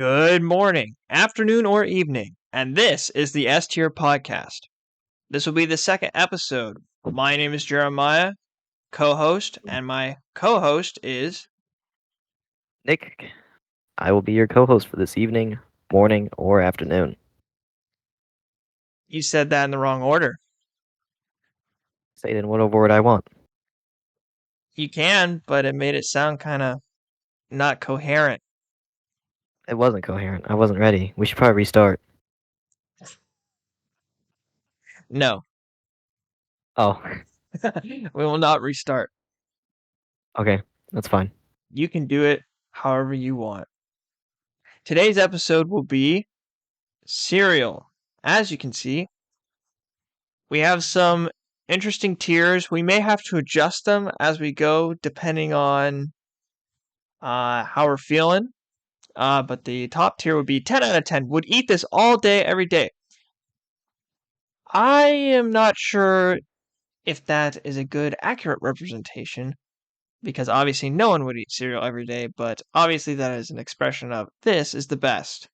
Good morning, afternoon, or evening, and this is the S Tier Podcast. This will be the second episode. My name is Jeremiah, co-host, and my co-host is... Nick, I will be your co-host for this evening, morning, or afternoon. You said that in the wrong order. Say it in whatever word I want. You can, but it made it sound kind of not coherent. It wasn't coherent. I wasn't ready. We should probably restart. No, Oh, we will not restart. okay. That's fine. You can do it however you want. Today's episode will be cereal. As you can see, we have some interesting tiers. We may have to adjust them as we go, depending on how we're feeling. But the top tier would be 10 out of 10. Would eat this all day, every day. I am not sure if that is a good, accurate representation, because obviously no one would eat cereal every day, but obviously that is an expression of this is the best.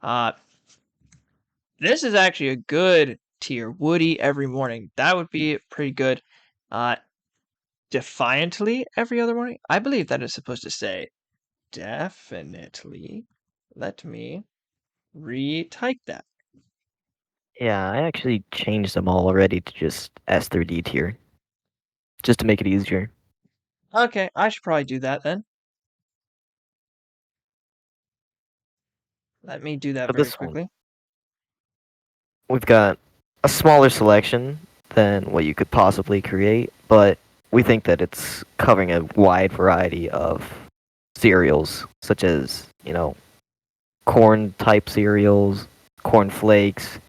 Uh, this is actually a good tier. Would eat every morning. That would be pretty good. Uh, defiantly every other morning? I believe that is supposed to say definitely. Let me retype that. Yeah, I actually changed them all already to just S through D tier, just to make it easier. Okay, I should probably do that then. Let me do that For very this one, quickly. we've got a smaller selection than what you could possibly create, but we think that it's covering a wide variety of cereals, such as, corn type cereals, corn flakes,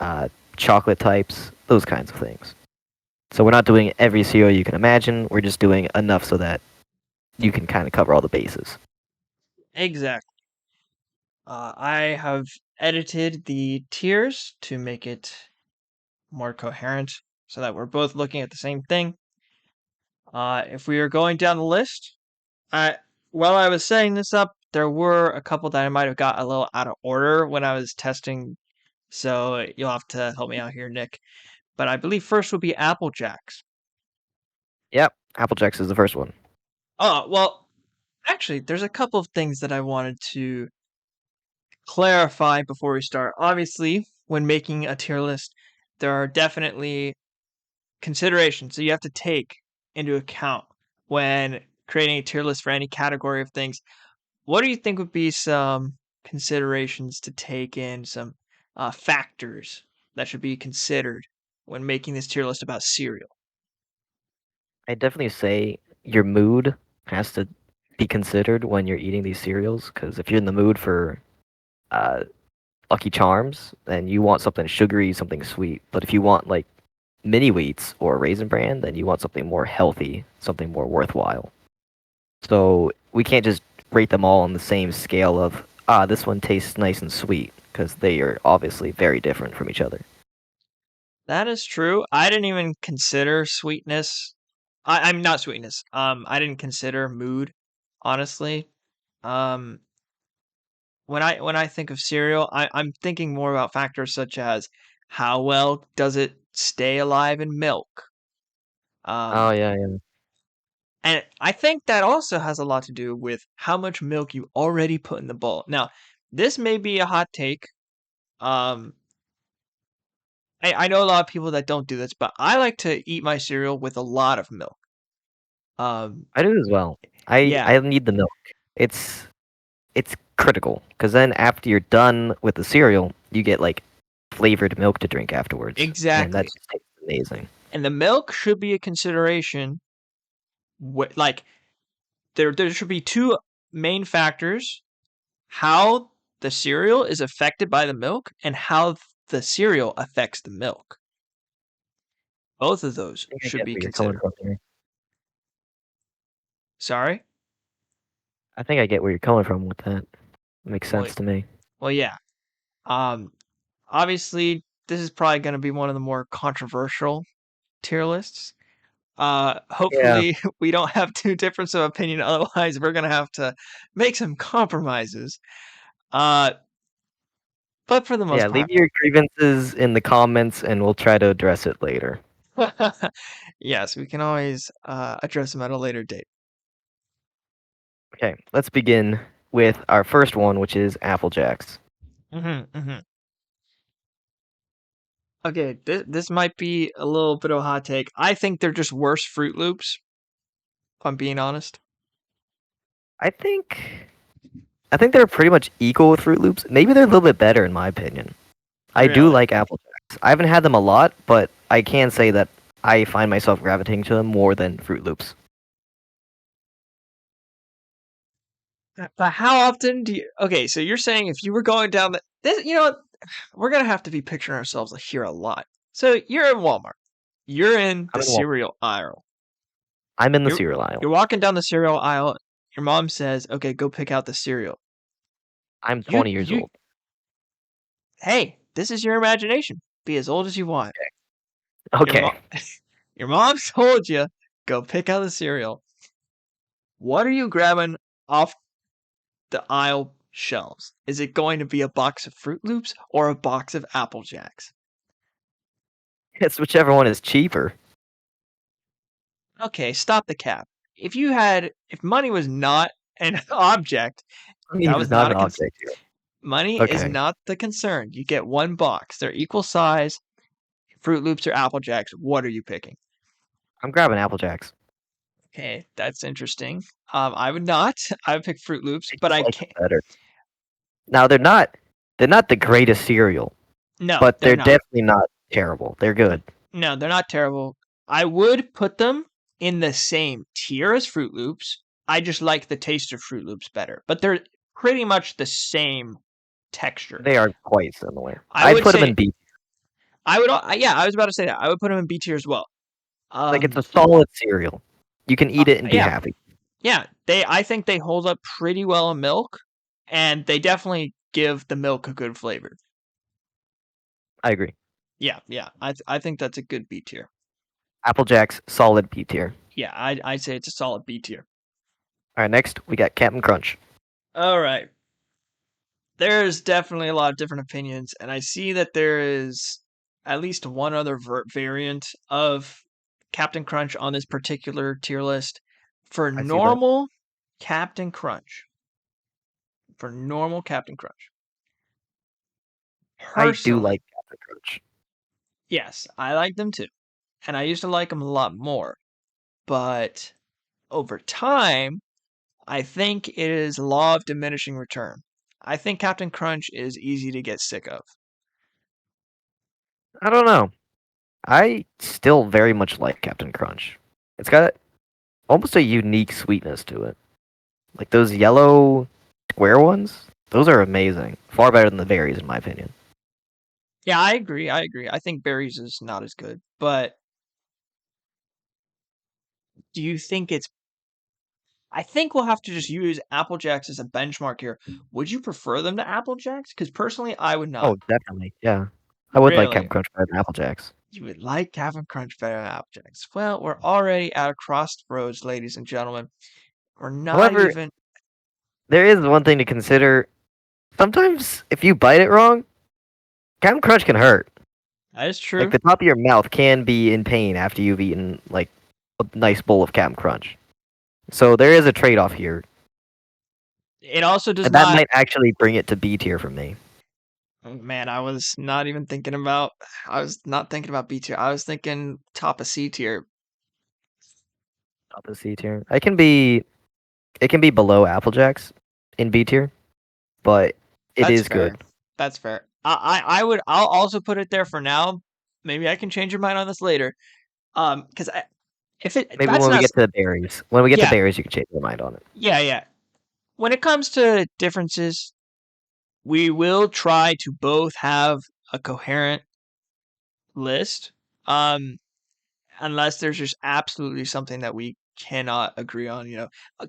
uh, chocolate types, those kinds of things. So we're not doing every cereal you can imagine. We're just doing enough so that you can kind of cover all the bases. Exactly. I have edited the tiers to make it more coherent so that we're both looking at the same thing. If we are going down the list, while I was setting this up, there were a couple that I might have got a little out of order when I was testing, so you'll have to help me out here, Nick. But I believe first would be Apple Jacks. Yep, Apple Jacks is the first one. Oh, well, actually, there's a couple of things that I wanted to clarify before we start. Obviously, when making a tier list, there are definitely considerations that you have to take into account when creating a tier list for any category of things. What do you think would be some considerations to take in, some factors that should be considered when making this tier list about cereal? I definitely say your mood has to be considered when you're eating these cereals, because if you're in the mood for uh, Lucky Charms, then you want something sugary, something sweet. But if you want like mini wheats or Raisin Bran, then you want something more healthy, something more worthwhile. So we can't just rate them all on the same scale of this one tastes nice and sweet, because they are obviously very different from each other. That is true. I didn't even consider sweetness. I'm not sweetness. I didn't consider mood, honestly. Um, when I think of cereal, I'm thinking more about factors such as how well does it stay alive in milk. Oh Um, yeah, yeah. and I think that also has a lot to do with how much milk you already put in the bowl. Now, this may be a hot take. Um, I know a lot of people that don't do this, but I like to eat my cereal with a lot of milk. Um, I do as well. I yeah, I need the milk. It's critical because then after you're done with the cereal, you get like flavored milk to drink afterwards, and that exactly. just tastes amazing. And the milk should be a consideration. Like there should be two main factors: how the cereal is affected by the milk and how the cereal affects the milk. Both of those I think I should get be where you're coming considered. from here. Sorry? I think I get where you're coming from with that. Makes Well, sense to me. well, yeah. Um, obviously, this is probably going to be one of the more controversial tier lists. Yeah, Hopefully we don't have too different of opinion. Otherwise, we're gonna have to make some compromises. Uh, but for the yeah. most Leave part, your grievances in the comments, and we'll try to address it later. yes, we can always address them at a later date. Okay, let's begin with our first one, which is Apple Jacks. Hmm. Okay, this might be a little bit of a hot take. I think they're just worse Fruit Loops, if I'm being honest. I think I think they're pretty much equal with Fruit Loops. Maybe they're a little bit better in my opinion. I do Really? like Apple Jacks. I haven't had them a lot, but I can say that I find myself gravitating to them more than Fruit Loops. But how often do you? Okay, so you're saying if you were going down this, we're gonna have to be picturing ourselves here a lot. So you're in Walmart. You're in I'm the in Walmart. cereal aisle. I'm in the You're cereal aisle. you're walking down the cereal aisle. Your mom says, "Okay, go pick out the cereal." I'm You 20 years you old. hey, this is your imagination. Be as old as you want. Your Okay. mom your mom told you go pick out the cereal. What are you grabbing off the aisle shelves? Is it going to be a box of Fruit Loops or a box of Apple Jacks? It's whichever one is cheaper. Okay, stop the cap. If money was not an object, Money that is was not not an a object here. money is Okay. not the concern. You get one box. They're equal size. Fruit Loops or Apple Jacks. What are you picking? I'm grabbing Apple Jacks. Okay, that's interesting. I would not. I would pick Fruit Loops, I but just I like them can't. better. Now they're not the greatest cereal, No, but they're they're not. definitely not terrible. They're good. No, they're not terrible. I would put them in the same tier as Fruit Loops. I just like the taste of Fruit Loops better, but they're pretty much the same texture. They are quite similar. I I'd would put them say in B. yeah, I was about to say that. I would put them in B tier as well. Like it's Um, a solid cereal. You can eat it and be yeah, happy. yeah. I think they hold up pretty well in milk, and they definitely give the milk a good flavor. I agree. Yeah, yeah. I think that's a good B tier. Apple Jacks, solid B tier. Yeah, I'd say it's a solid B tier. All right, next we got Captain Crunch. All right. There's definitely a lot of different opinions, and I see that there is at least one other variant of Captain Crunch on this particular tier list. For I see that. normal Captain Crunch, for normal Captain Crunch, I do personally, like Captain Crunch. yes, I like them too, and I used to like them a lot more. But over time, I think it is law of diminishing return. I think Captain Crunch is easy to get sick of. I don't know. I still very much like Captain Crunch. It's got almost a unique sweetness to it. Like those yellow square ones, those are amazing. Far better than the berries, in my opinion. Yeah, I agree. I agree. I think berries is not as good, but do you think it's I think we'll have to just use Apple Jacks as a benchmark here. Would you prefer them to Apple Jacks? Because personally, I would not. Oh, definitely. Yeah. I would like Captain Really? Crunch better than Apple Jacks. You would like Cap'n Crunch better than Apple Jacks. Well, we're already at a crossroads, ladies and gentlemen. We're not However, even there is one thing to consider. Sometimes if you bite it wrong, Captain Crunch can hurt. that is Like true. the top of your mouth can be in pain after you've eaten like a nice bowl of Captain Crunch. So there is a trade-off here, It also does and that not might actually bring it to B tier for me. oh, man, I was not thinking about B tier. I was thinking top of C tier. Top of C tier. It can be below Apple Jacks in B tier, but it That's is good. fair. That's fair. I'll also put it there for now. Maybe I can change your mind on this later. Because I if it Maybe that's when we not get to the berries. When we get to yeah berries, you can change your mind on it. yeah. When it comes to differences, we will try to both have a coherent list. Um, unless there's just absolutely something that we cannot agree on.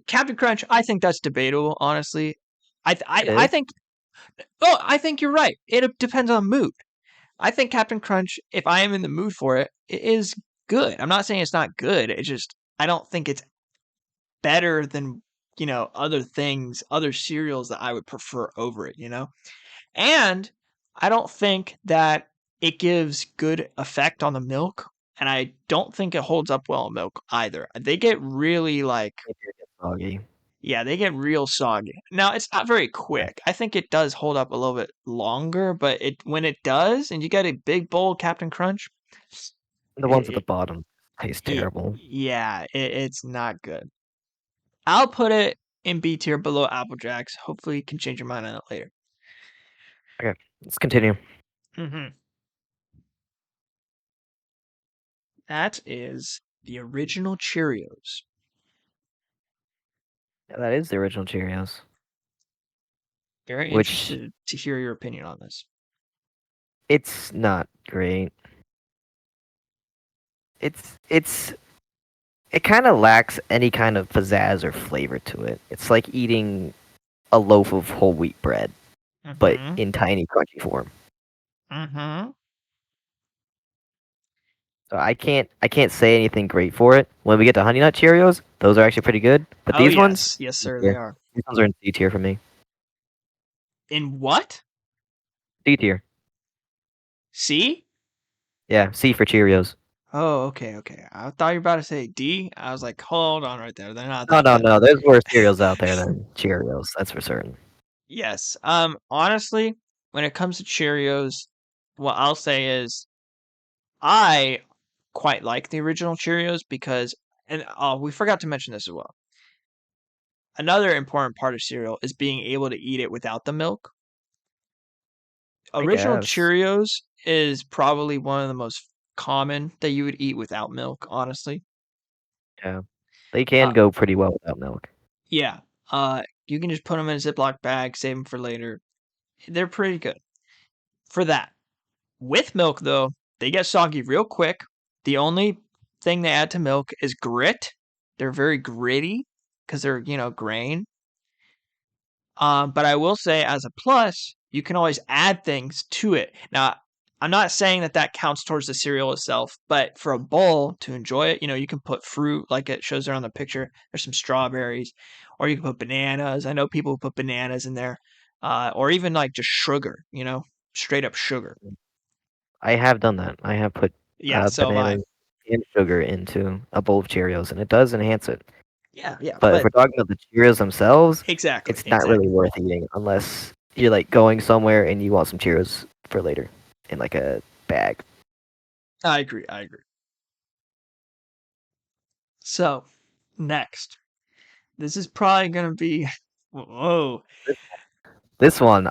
Captain Crunch. I think that's debatable. Honestly, It I is. think. Oh, I think you're right. It depends on mood. I think Captain Crunch, if I am in the mood for it, it is good. I'm not saying it's not good. It's just I don't think it's better than other things, other cereals that I would prefer over it. And I don't think that it gives good effect on the milk, and I don't think it holds up well in milk either. They get really It did get soggy. yeah, they get real soggy. Now, it's not very Yeah. quick. I think it does hold up a little bit longer, but when it does, and you get a big bowl of Captain Crunch, The ones at the it, bottom taste it, terrible. yeah, it's not good. I'll put it in B tier below Apple Jacks. Hopefully, you can change your mind on it later. Okay, let's continue. That is the original Cheerios. Yeah, that is the original Cheerios. Very Which interested to hear your opinion on this. it's not great. It kind of lacks any kind of pizzazz or flavor to it. It's like eating a loaf of whole wheat bread, but Mm-hmm. in tiny crunchy form. Mm-hmm. So I can't say anything great for it. When we get to Honey Nut Cheerios, those are actually pretty good. But Oh these ones, yes, yes C sir, they tier. are. These ones are in C tier for me. In what? C tier. C? Yeah, C for Cheerios. Oh, okay, okay. I thought you were about to say D. I was like, hold on right there. They're not No, that no, good. no. There's worse cereals out there than Cheerios. That's for certain. Yes. Honestly, when it comes to Cheerios, what I'll say is I quite like the original Cheerios because, and we forgot to mention this as well. Another important part of cereal is being able to eat it without the milk. I Original guess. Cheerios is probably one of the most common that you would eat without milk, honestly. Yeah. They can Uh, go pretty well without milk. yeah. You can just put them in a Ziploc bag, save them for later. They're pretty good for that. With milk, though, they get soggy real quick. The only thing they add to milk is grit. They're very gritty because they're, grain. But I will say, as a plus, you can always add things to it. Now, I'm not saying that counts towards the cereal itself, but for a bowl to enjoy it, you can put fruit like it shows there on the picture. There's some strawberries, or you can put bananas. I know people who put bananas in there, or even like just sugar, straight up sugar. I have done that. I have put Yeah, so have I. bananas and sugar into a bowl of Cheerios, and it does enhance it. Yeah, yeah, But if but we're talking about the Cheerios themselves, exactly, it's not really exactly. worth eating unless you're like going somewhere and you want some Cheerios for later in like a bag. I agree, I agree. So, next. This is probably gonna be whoa. This one,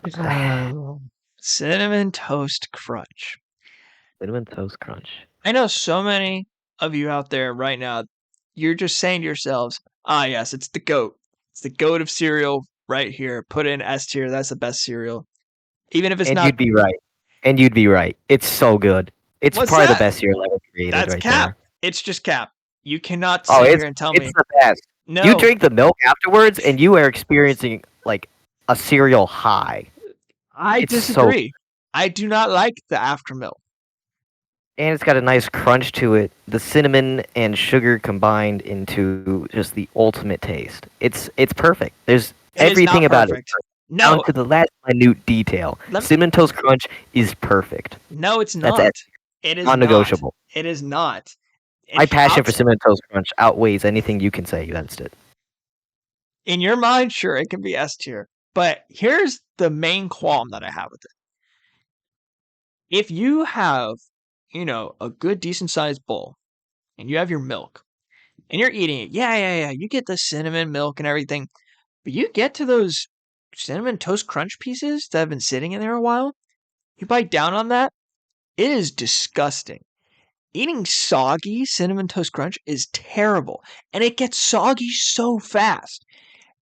Cinnamon Toast Crunch. Cinnamon Toast Crunch. I know so many of you out there right now, you're just saying to yourselves, ah, yes, it's the GOAT. It's the GOAT of cereal right here. Put it in S tier. That's the best cereal. Even if it's And not, you'd be right. And you'd be right. It's so good. It's what's probably the that? best cereal ever created That's right Cap. there. It's just Cap. You cannot Oh, sit here and tell it's me, the best. You no, drink the milk afterwards, and you are experiencing like a cereal high. I It's so, disagree. I do not like the aftermilk. and it's got a nice crunch to it. The cinnamon and sugar combined into just the ultimate taste. It's perfect. There's It is everything not about it, perfect. down No, to the last minute detail. let me, Cinnamon Toast Crunch is perfect. no, it's That's not. it. It is not. Non-negotiable. It is not. My And passion for Cinnamon Toast Crunch outweighs anything you can say against it. in your mind, sure, it can be S tier. But here's the main qualm that I have with it. If you have, a good, decent sized bowl and you have your milk and you're eating it, yeah, you get the cinnamon milk and everything. But you get to those cinnamon toast crunch pieces that have been sitting in there a while, you bite down on that, it is disgusting. Eating soggy cinnamon toast crunch is terrible, and it gets soggy so fast.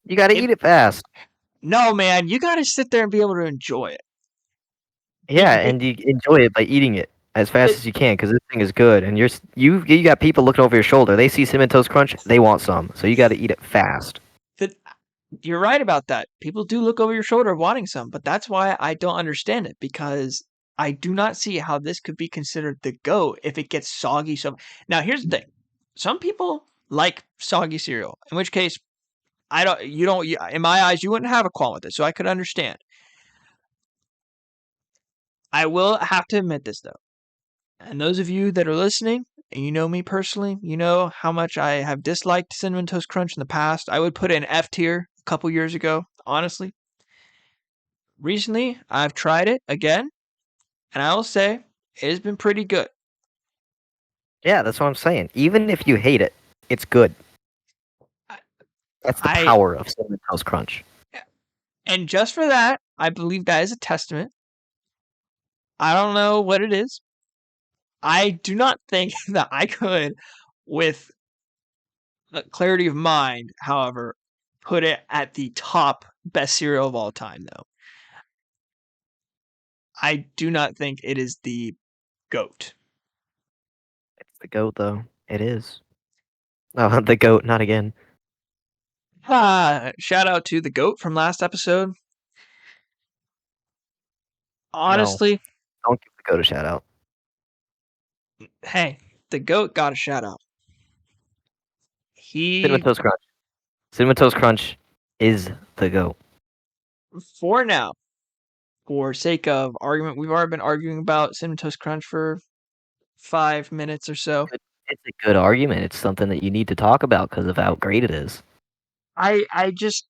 You got to It eat it fast. No, man, you got to sit there and be able to enjoy it. Yeah, and you enjoy it by eating it as fast It as you can because this thing is good. And you got people looking over your shoulder. They see Cinnamon Toast Crunch, they want some. So you got to eat it fast. the, you're right about that. People do look over your shoulder wanting some, but that's why I don't understand it because I do not see how this could be considered the GOAT if it gets soggy. Now here's the thing: some people like soggy cereal, in which case in my eyes, you wouldn't have a qualm with it, so I could understand. I will have to admit this though, and those of you that are listening, and you know me personally, you know how much I have disliked Cinnamon Toast Crunch in the past. I would put it in F tier a couple years ago, honestly. Recently, I've tried it again, and I will say it has been pretty good. Yeah, that's what I'm saying. Even if you hate it, it's good. That's the I power of Cinnamon Toast Crunch. And just for that, I believe that is a testament. I don't know what it is. I do not think that I could, with clarity of mind, however, put it at the top best cereal of all time, though. I do not think it is the GOAT. It's the goat, though. It is. Oh, the goat, not again. Shout out to the GOAT from last episode. No, Honestly, don't give the goat a shout out. hey, the GOAT got a shout out. Cinnamon He, Toast Crunch. Cinnamon Toast Crunch is the goat. for now, for sake of argument, we've already been arguing about Cinnamon Toast Crunch for 5 minutes or so. It's a good argument. It's something that you need to talk about because of how great it is. I just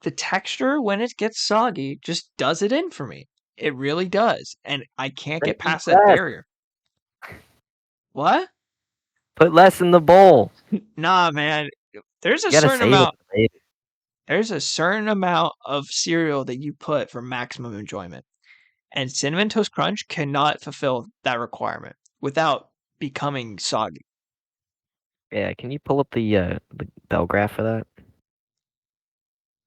the texture when it gets soggy just does it in for me. It really does, and I can't Then get eat past that less. barrier. What? Put less in the bowl. Nah, man. There's a You gotta certain save it amount. for later. There's a certain amount of cereal that you put for maximum enjoyment, and Cinnamon Toast Crunch cannot fulfill that requirement without becoming soggy. Yeah, can you pull up the bell graph for that?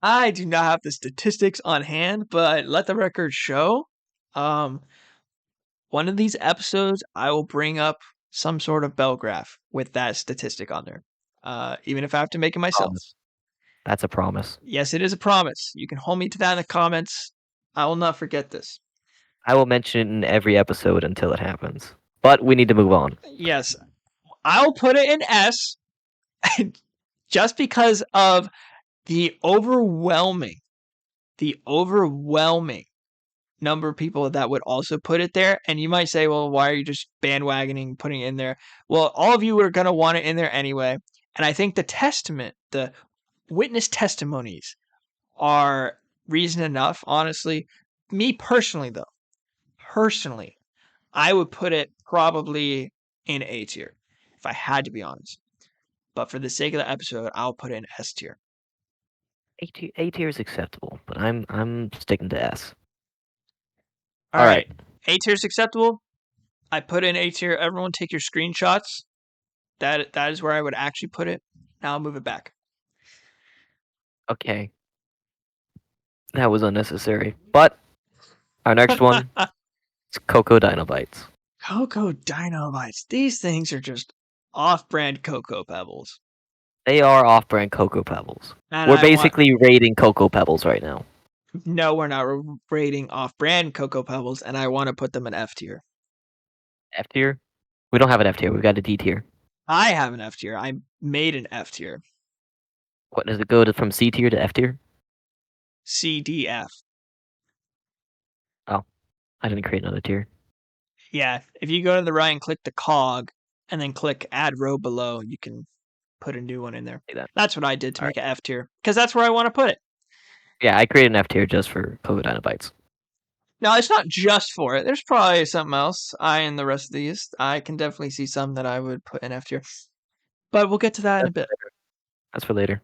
I do not have the statistics on hand, but let the record show. Um, One of these episodes, I will bring up some sort of bell graph with that statistic on there, even if I have to make it myself. Promise. That's a promise. Yes, it is a promise. You can hold me to that in the comments. I will not forget this. I will mention it in every episode until it happens. But we need to move on. Yes, I'll put it in S just because of the overwhelming number of people that would also put it there. And you might say, well, why are you just bandwagoning putting it in there? Well, all of you are going to want it in there anyway. And I think the witness testimonies are reason enough, honestly. Me personally, though, I would put it probably in A tier if I had to be honest. But for the sake of the episode, I'll put it in S tier. A tier is acceptable, but I'm sticking to S. All right. A tier is acceptable. I put in A tier. Everyone take your screenshots. That is where I would actually put it. Now I'll move it back. Okay. That was unnecessary. But our next one is Cocoa Dinobites. Cocoa Dinobites. These things are just off-brand Cocoa Pebbles. They are off-brand Cocoa Pebbles. And We're basically rating Cocoa Pebbles right now. No, we're not rating off-brand Cocoa Pebbles, and I want to put them in F tier. F tier? We don't have an F tier. We've got a D tier. I have an F tier. I made an F tier. What does it go from C tier to F tier? C, D, F. Oh, I didn't create another tier. Yeah, if you go to the right and click the cog, and then click add row below, you can put a new one in there. That's what I did to make an F tier, because that's where I want to put it. Yeah, I created an F tier just for Cocoa Dinobites. No, it's not just for it. There's probably something else. And the rest of these, I can definitely see some that I would put in F tier. But we'll get to that in a bit. That's for later.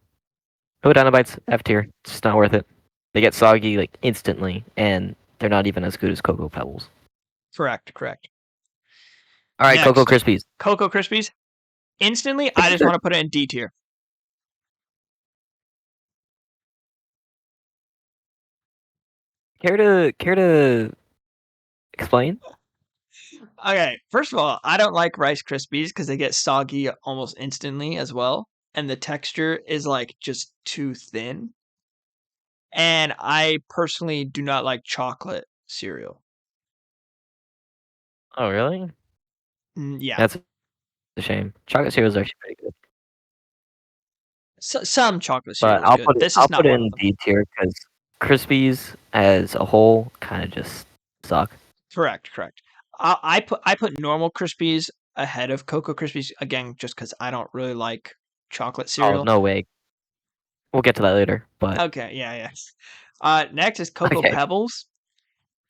Cocoa Dinobites, F tier. It's just not worth it. They get soggy like instantly, and they're not even as good as Cocoa Pebbles. Correct. All right, Next. Cocoa Krispies. Cocoa Krispies. Instantly, I just want to put it in D tier. Care to explain? Okay, first of all, I don't like Rice Krispies because they get soggy almost instantly as well, and the texture is like just too thin. And I personally do not like chocolate cereal. Oh, really? Yeah, That's a shame. Chocolate cereals are actually pretty good. some chocolate But cereal is good. This I'll is put not it one of in them. D tier because Krispies as a whole kind of just suck. Correct, correct. I put normal Krispies ahead of Cocoa Krispies again, just because I don't really like chocolate Oh, cereal. no way. We'll get to that later. But Okay, yeah, yeah. Next is Cocoa okay, Pebbles.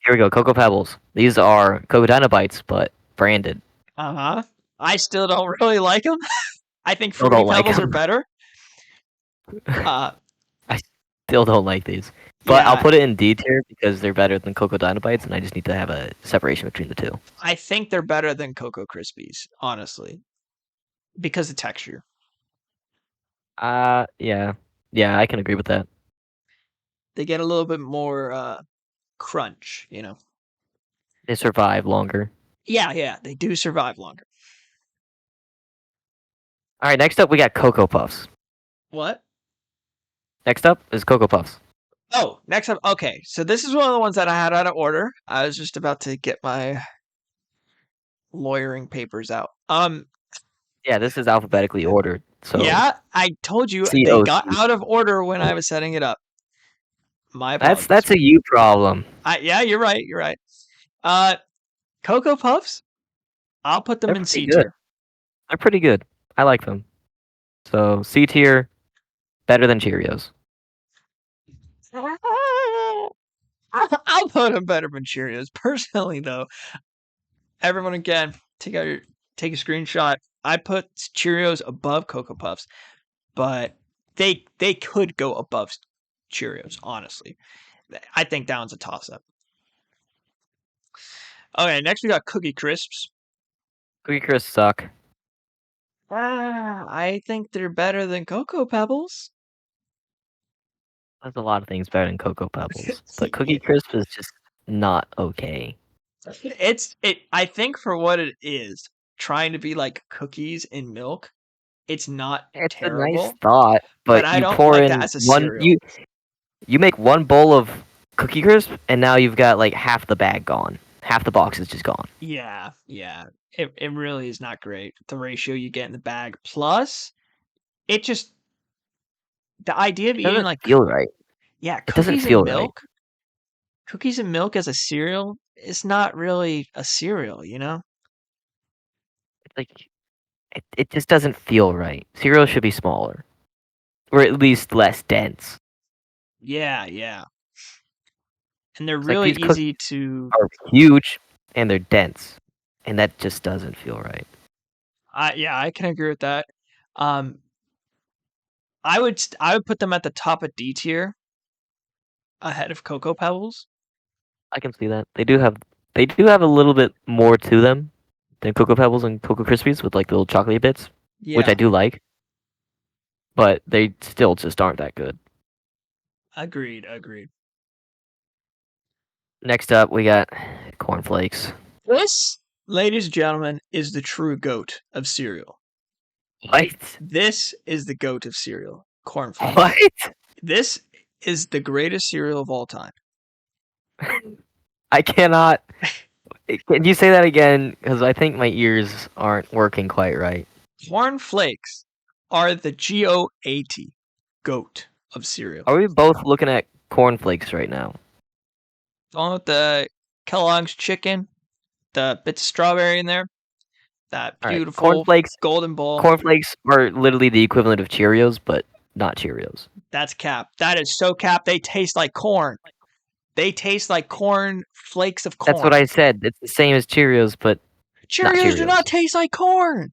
here we go. Cocoa Pebbles. These are Cocoa Dynabites, but branded. Uh huh. I still don't really like them. I think Still Fruity don't like Pebbles are them. better. Uh, I still don't like these. But I'll yeah, put it in D tier because they're better than Cocoa Dynabites, and I just need to have a separation between the two. I think they're better than Cocoa Krispies, honestly, because of texture. Yeah. Yeah, I can agree with that. They get a little bit more crunch, They survive longer. Yeah, yeah, they do survive longer. All right, next up we got Cocoa Puffs. What? Next up is Cocoa Puffs. Oh, next up. Okay, so this is one of the ones that I had out of order. I was just about to get my lawyering papers out. Yeah, this is alphabetically ordered. So Yeah, I told you they got COC. out of order when I was setting it up. My apologies. That's a you problem. Yeah, you're right. You're right. Uh, Cocoa Puffs. I'll put them They're in pretty C good. tier. They're pretty good. I like them. So C tier, better than Cheerios. I'll put them better than Cheerios. Personally, though, everyone again, take a screenshot. I put Cheerios above Cocoa Puffs, but they could go above Cheerios. Honestly, I think that one's a toss up. Okay, next we got Cookie Crisps. Cookie Crisps suck. I think they're better than Cocoa Pebbles. There's a lot of things better than Cocoa Pebbles, but Cookie Crisp is just not okay. I think for what it is, trying to be like cookies in milk, it's not It's a nice terrible, thought, but but I you don't pour like that in as a one cereal. you make one bowl of Cookie Crisp, and now you've got like half the bag gone. Half the box is just gone. Yeah, yeah. It really is not great. The ratio you get in the bag. Plus, it just the idea of It eating doesn't like feel right. yeah, It doesn't cookies and feel right. milk. Cookies and milk as a cereal is not really a cereal, you know? It's like it just doesn't feel right. Cereal should be smaller, or at least less dense. Yeah, yeah. And they're It's like really these cookies easy to are huge and they're dense, and that just doesn't feel right. yeah, I can agree with that. Um I would put them at the top of D tier ahead of Cocoa Pebbles. I can see that. They do have a little bit more to them than Cocoa Pebbles and Cocoa Krispies with like the little chocolatey bits, which I Yeah, do like, but they still just aren't that good. agreed, agreed. Next up, we got cornflakes. This, ladies and gentlemen, is the true goat of cereal. What? This is the goat of cereal. Cornflakes. What? This is the greatest cereal of all time. I cannot. Can you say that again? Because I think my ears aren't working quite right. Cornflakes are the GOAT, goat of cereal. Are we both looking at cornflakes right now? Along with the Kellogg's chicken, the bits of strawberry in there, that All right, beautiful golden bowl. cornflakes are literally the equivalent of Cheerios, but not Cheerios. That's cap. That is so cap. They taste like corn. They taste like corn flakes of That's what corn. I said. It's the same as Cheerios, but not Cheerios do Cheerios. not taste like corn.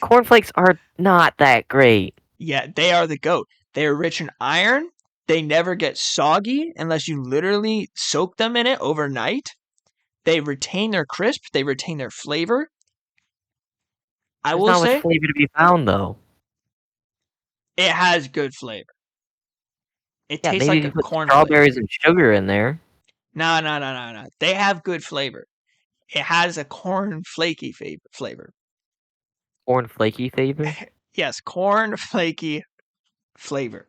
Cornflakes are not that great. Yeah, they are the goat. They are rich in iron. They never get soggy unless you literally soak them in it overnight. They retain their crisp. They retain their flavor. I There's will not much say flavor to be found, though. it has good flavor. It Yeah, tastes maybe like if you a put cornflake. strawberries and sugar in there. No, no, no, no, no. They have good flavor. It has a corn flaky flavor. Corn flaky flavor. Yes, corn flaky flavor.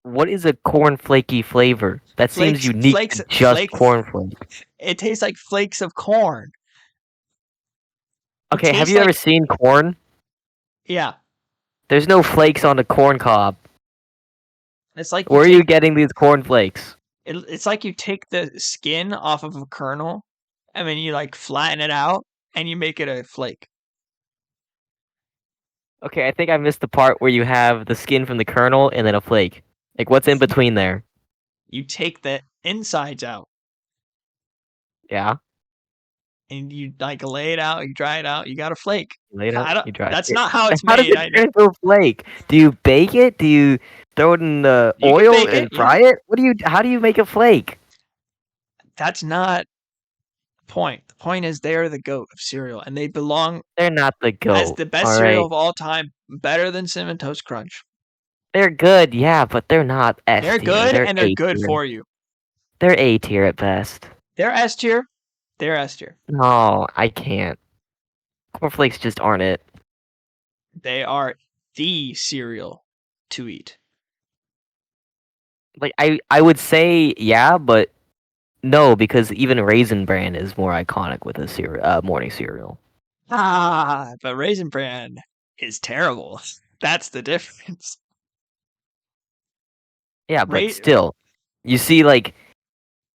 What is a cornflakey flavor? That seems Flakes, unique flakes, to just flakes. cornflakes. It tastes like flakes of corn. It Okay, have tastes you ever like, seen corn? yeah. There's no flakes on the corn cob. It's like you Where are you take getting these cornflakes? it's like you take the skin off of a kernel, and then you like flatten it out, and you make it a flake. Okay, I think I missed the part where you have the skin from the kernel and then a flake. Like, what's in between there? You take the insides out, Yeah, and you like lay it out. You dry it out. You got a flake. you laid it, I don't. you dried That's it. not how it's How does made. it I know. turn into a flake? Do you bake it? Do you throw it in the You can oil bake and it. Yeah. fry it? What do you? How do you make a flake? That's not the point. The point is they are the goat of cereal, and they belong They're not the as goat. the best All cereal right, of all time. Better than Cinnamon Toast Crunch. they're good, yeah, but they're not S They're tier. good, They're and they're A good tier. for you. They're A tier at best. They're S tier. They're S tier. No, I can't. Cornflakes just aren't it. They are the cereal to eat. Like I would say yeah, but no, because even Raisin Bran is more iconic with a morning cereal. But Raisin Bran is terrible. That's the difference. Yeah, but Ra- still, you see like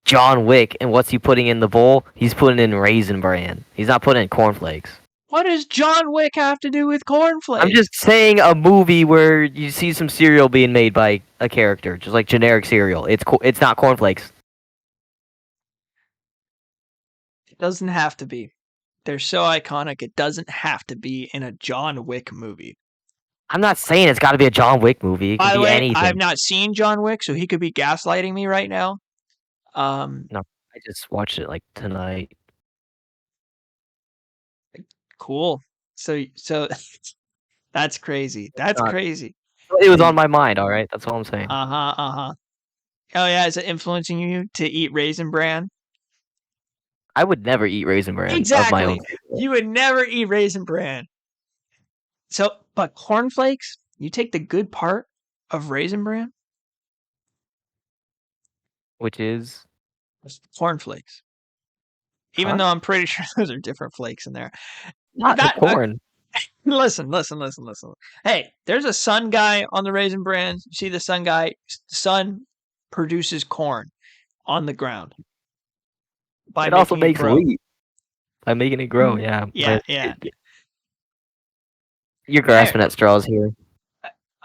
John Wick, and what's he putting in the bowl? He's putting in Raisin Bran. He's not putting in cornflakes. what does John Wick have to do with cornflakes? I'm just saying a movie where you see some cereal being made by a character, just like generic cereal. It's not cornflakes. It doesn't have to be. They're so iconic. It doesn't have to be in a John Wick movie. I'm not saying it's got to be a John Wick movie. It By can the be way, anything. I've not seen John Wick, so he could be gaslighting me right now. No, I just watched it like tonight. Cool. So that's crazy. That's Not- crazy. It was on my mind. All right, that's all I'm saying. Uh-huh. Oh yeah, is it influencing you to eat Raisin Bran? I would never eat Raisin Bran of my own. Exactly. You would never eat Raisin Bran. So, but cornflakes, you take the good part of Raisin Bran, Which is cornflakes. Even Huh? though I'm pretty sure those are different flakes in there. not the That corn. listen. Hey, there's a sun guy on the Raisin Bran. You see the sun guy? Sun produces corn on the ground by It also making it makes grow. wheat by making it grow. Yeah. Yeah, but yeah. You're grasping at straws here.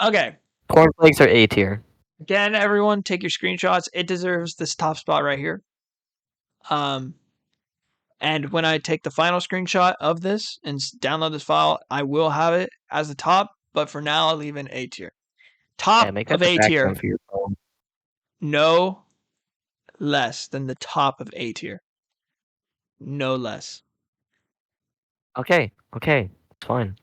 Okay. Cornflakes are A tier. Again, everyone, take your screenshots. It deserves this top spot right here. And when I take the final screenshot of this and download this file, I will have it as the top. But for now, I'll leave in A tier. Top Yeah, make of that the A tier, background for your phone. no less than the top of A tier. No less. Okay, it's fine.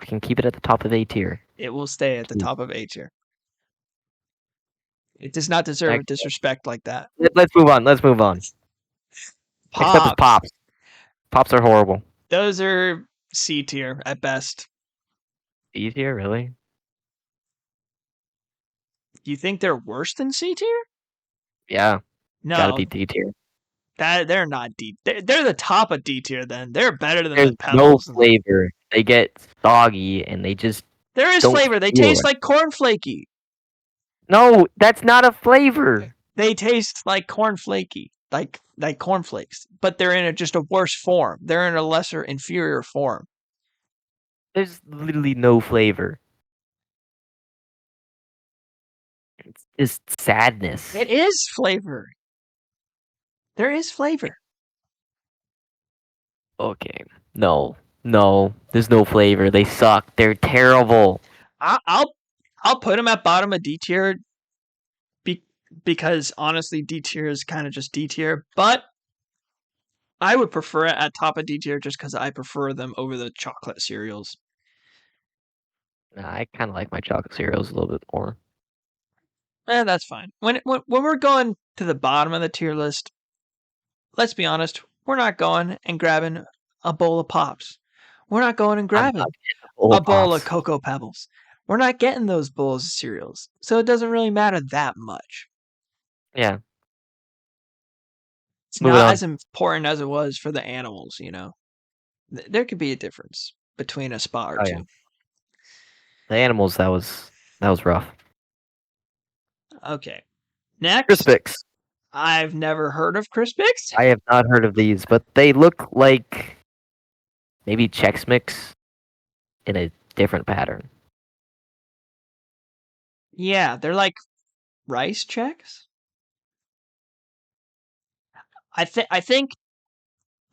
We can keep it at the top of A tier. It will stay at the top of A tier. It does not deserve Next. disrespect like that. Let's move on. Except for Pop. pops. Pops are horrible. Those are C tier at best. C tier, really? Do you think they're worse than C tier? Yeah, No, gotta be D tier. they're not D. They're the top of D tier. Then they're better than There's the no Pebbles. flavor. They get soggy and they just There is don't flavor. They feel taste it. like cornflakey. No, that's not a flavor. They taste like cornflakey, like cornflakes, but they're in just a worse form. They're in a lesser, inferior form. There's literally no flavor. It's just sadness. It is flavor. There is flavor. Okay. No. There's no flavor. They suck. They're terrible. I'll put them at bottom of D tier because honestly, D tier is kind of just D tier. But I would prefer it at top of D tier just because I prefer them over the chocolate cereals. Nah, I kind of like my chocolate cereals a little bit more. That's fine. When we're going to the bottom of the tier list, let's be honest, we're not going and grabbing a bowl of Pops. We're not going and grabbing a bowl of Cocoa Pebbles. we're not getting those bowls of cereals, so it doesn't really matter that much. Yeah. It's Moving not on. as important as it was for the animals, you know. There could be a difference between a spot or Oh yeah. two. The animals. That was rough. Okay. Next, Crispix. I've never heard of Crispix. I have not heard of these, but they look like maybe Chex Mix in a different pattern. Yeah, they're like rice checks. I think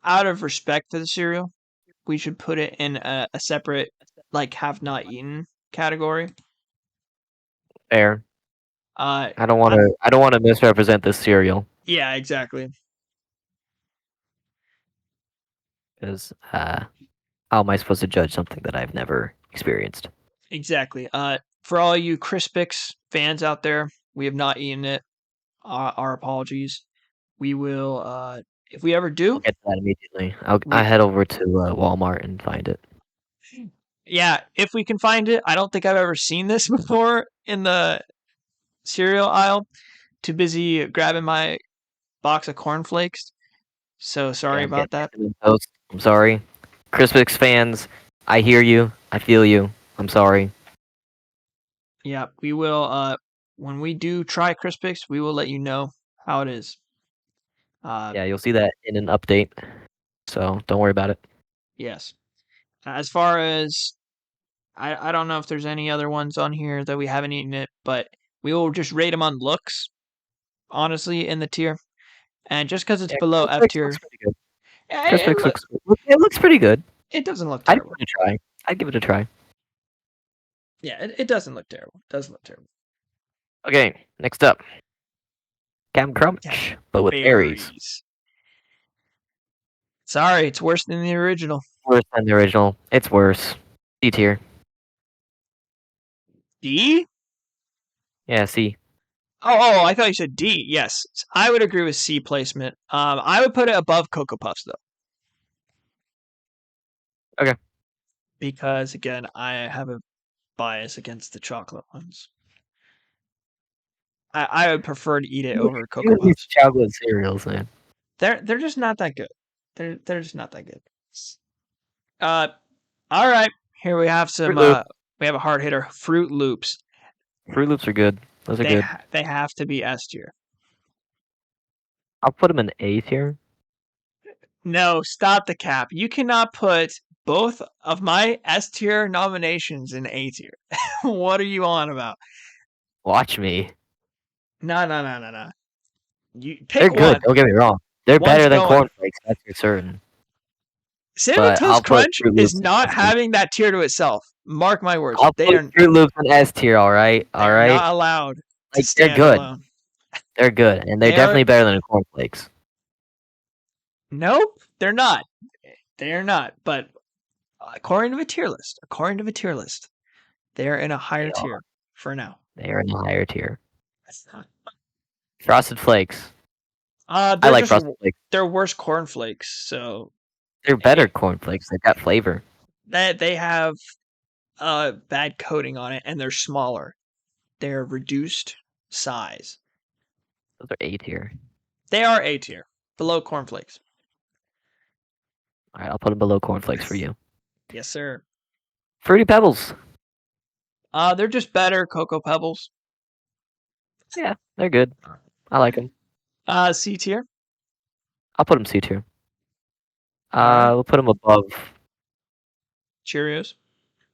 out of respect for the cereal, we should put it in a separate like have not eaten category. Fair. Uh, I don't want I'm to. I don't want to misrepresent this cereal yeah, exactly, because how am I supposed to judge something that I've never experienced? exactly. For all you Crispix fans out there, we have not eaten it. Our apologies. We will if we ever I'll do, get to that immediately. I we head over to Walmart and find it. yeah, if we can find it. I don't think I've ever seen this before in the cereal aisle. Too busy grabbing my box of cornflakes. So sorry Yeah, I'm about getting that. Cinnamon Toast. I'm sorry, Crispix fans. I hear you. I feel you. I'm sorry. Yeah, we will when we do try Crispix, we will let you know how it is. Yeah, you'll see that in an update. So don't worry about it. Yes. As far as I don't know if there's any other ones on here that we haven't eaten it, but we will just rate them on looks, honestly, in the tier. And just because it's Yeah, below F Crispix tier, looks pretty good. it, it, Crispix look, it looks pretty good. it doesn't look I'd give terrible. it a try. I'd give it a try. Yeah, it doesn't look terrible. It doesn't look terrible. Okay, next up, Cam Yeah, Crunch, but with berries. berries. Sorry, it's worse than the original. Worse than the original. It's worse. C tier. D? Yeah, C. Oh, I thought you said D. Yes, I would agree with C placement. I would put it above Cocoa Puffs though. Okay. Because again, I have a bias against the chocolate ones. I would prefer to eat it over Cocoa You these Puffs. chocolate cereals, man. They're just not that good. They're just not that good. Uh, all right. Here we have some. Fruit Loop. We have a hard hitter. Fruit Loops. Fruit Loops are good. Those are good. They have to be S tier. I'll put them in A tier. No, stop the cap. You cannot put both of my S tier nominations in A tier. What are you on about? Watch me. No. You They're pick good. one. Don't get me wrong. They're One's better than going. cornflakes. That's for certain. Cinnamon But I'll Toast put Crunch Fruit is Loops in not S tier. having that tier to itself. Mark my words. I'll put Fruit Loops in S tier. All right. They All are right. not allowed to Like they're stand good. alone. They're good, and they're They are definitely better than cornflakes. nope, they're not. They are not. But according to the tier list, they are in a They higher are. tier for now. They are in a higher tier. Frosted Flakes. I They're like just Frosted Flakes. they're worse cornflakes. So They're better cornflakes. They've got flavor. they have a bad coating on it, and they're smaller. They're reduced size. Those are A tier. They are A tier, below cornflakes. All right, I'll put them below cornflakes for you. Yes, sir. Fruity Pebbles. They're just better Cocoa Pebbles. Yeah, they're good. I like them. C tier. I'll put them C tier. All right. We'll put them above. Cheerios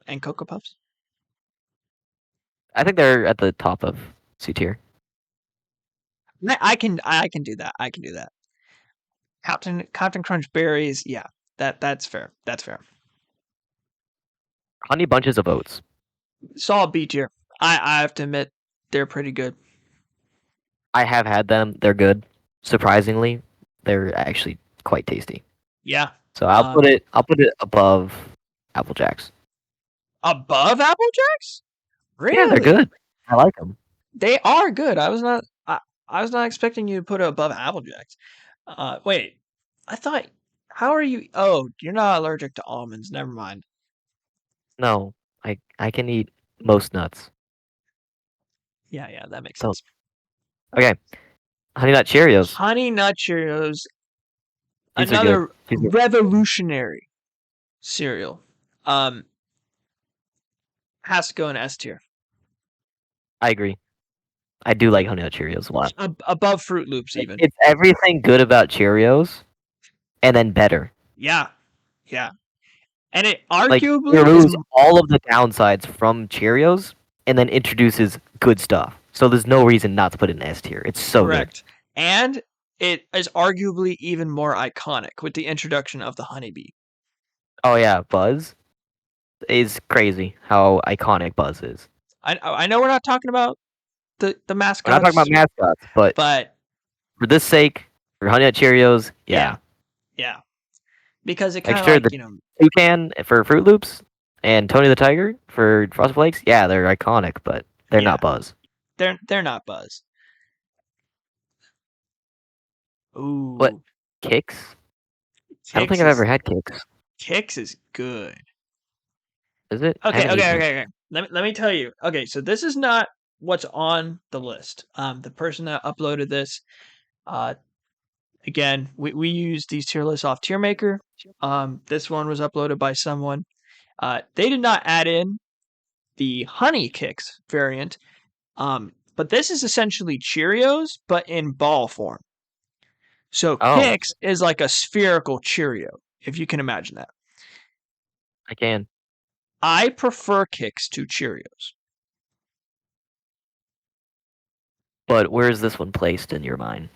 and Cocoa Puffs. I think they're at the top of C tier. I can do that. I can do that. Captain Crunch berries. Yeah, that's fair. That's fair. Honey Bunches of Oats. Solid B tier. I have to admit they're pretty good. I have had them. They're good. Surprisingly, they're actually quite tasty. Yeah. So I'll put it above Apple Jacks. Above Apple Jacks? Really? Yeah, they're good. I like them. They are good. I was not expecting you to put it above Apple Jacks. Wait. I thought. How are you? Oh, you're not allergic to almonds. Never mind. No, I can eat most nuts. Yeah, that makes So sense. okay, Honey Nut Cheerios. Honey Nut Cheerios, These are good. another revolutionary cereal. Has to go in S tier. I agree. I do like Honey Nut Cheerios a lot. Above Fruit Loops, even. It's everything good about Cheerios, and then better. Yeah. And it Like it arguably is. removes all of the downsides from Cheerios, and then introduces good stuff. So there's no reason not to put it in S tier. It's so Correct. And it is arguably even more iconic with the introduction of the honeybee. good. Oh yeah, Buzz is crazy. How iconic Buzz is. I know we're not talking about the We're not mascots, talking about mascots, but but for this sake, for Honey Nut Cheerios, yeah, yeah. because it Like kind of sure, like the Toucan for Fruit Loops and Tony the Tiger for Frosted Flakes, yeah, they're iconic, but they're not Buzz. they're not Buzz. Ooh, What Kix? I don't think Kix I've is ever had Kix. Kix is good. Is it? I Okay, haven't eaten it. okay. Let me tell you. Okay, so this is not what's on the list. The person that uploaded this, uh, again, we use these tier lists off TierMaker. This one was uploaded by someone. They did not add in the Honey Kix variant. But this is essentially Cheerios, but in ball form. So Oh, Kix is like a spherical Cheerio, if you can imagine that. I can. I prefer Kix to Cheerios. But where is this one placed in your mind?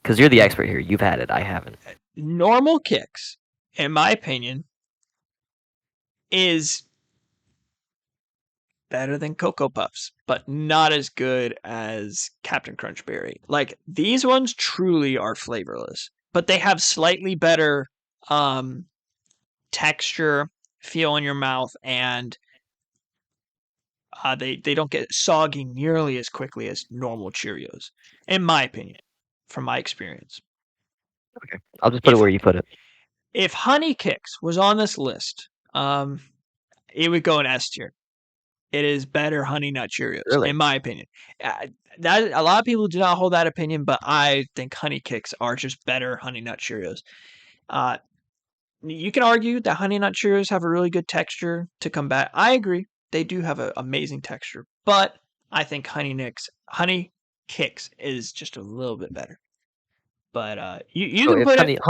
Because you're the expert here. You've had it. I haven't. Normal Kix, in my opinion, is better than Cocoa Puffs, but not as good as Captain Crunch Berry. Like these ones truly are flavorless, but they have slightly better texture, feel in your mouth, and they don't get soggy nearly as quickly as normal Cheerios, in my opinion, from my experience. Okay, I'll just put it If where you put it. if Honey Kix was on this list, it would go in S tier. It is better Honey Nut Cheerios, Really? in my opinion. That a lot of people do not hold that opinion, but I think Honey Kix are just better Honey Nut Cheerios. You can argue that Honey Nut Cheerios have a really good texture to combat. I agree, they do have an amazing texture, but I think Honey Kix is just a little bit better. But you So can put it.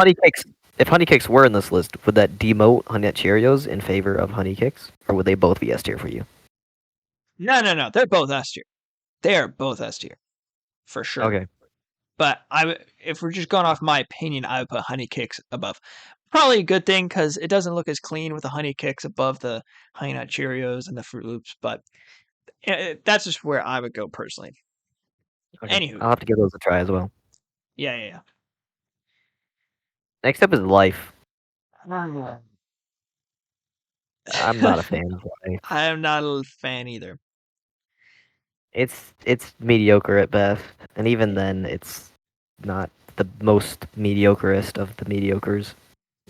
If Honey Kix were in this list, would that demote Honey Nut Cheerios in favor of Honey Kix, or would they both be S tier for you? No. They're both S tier. They are both S tier for sure. Okay. But if we're just going off my opinion, I would put Honey Kix above. Probably a good thing because it doesn't look as clean with the Honey Kix above the Honey Nut Cheerios and the Fruit Loops. But that's just where I would go personally. Okay. Anywho, I'll have to give those a try as well. yeah. Next up is Life. I I'm not a fan of Life. am not a fan either. It's mediocre at best, and even then, it's not the most mediocreest of the mediocres.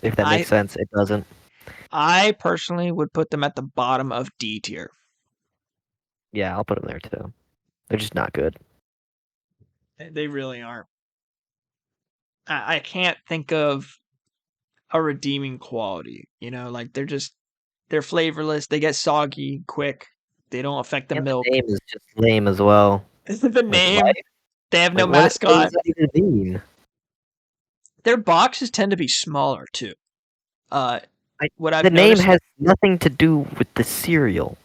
If that makes sense, it doesn't. I personally would put them at the bottom of D tier. Yeah, I'll put them there too. They're just not good. They really aren't. I can't think of a redeeming quality. Like they're flavorless. They get soggy quick. They don't affect the And milk. the name is just lame as well. The name. Life. They have no What mascot. does that even mean? Their boxes tend to be smaller too. What I've The name noticed, has nothing to do with the cereal.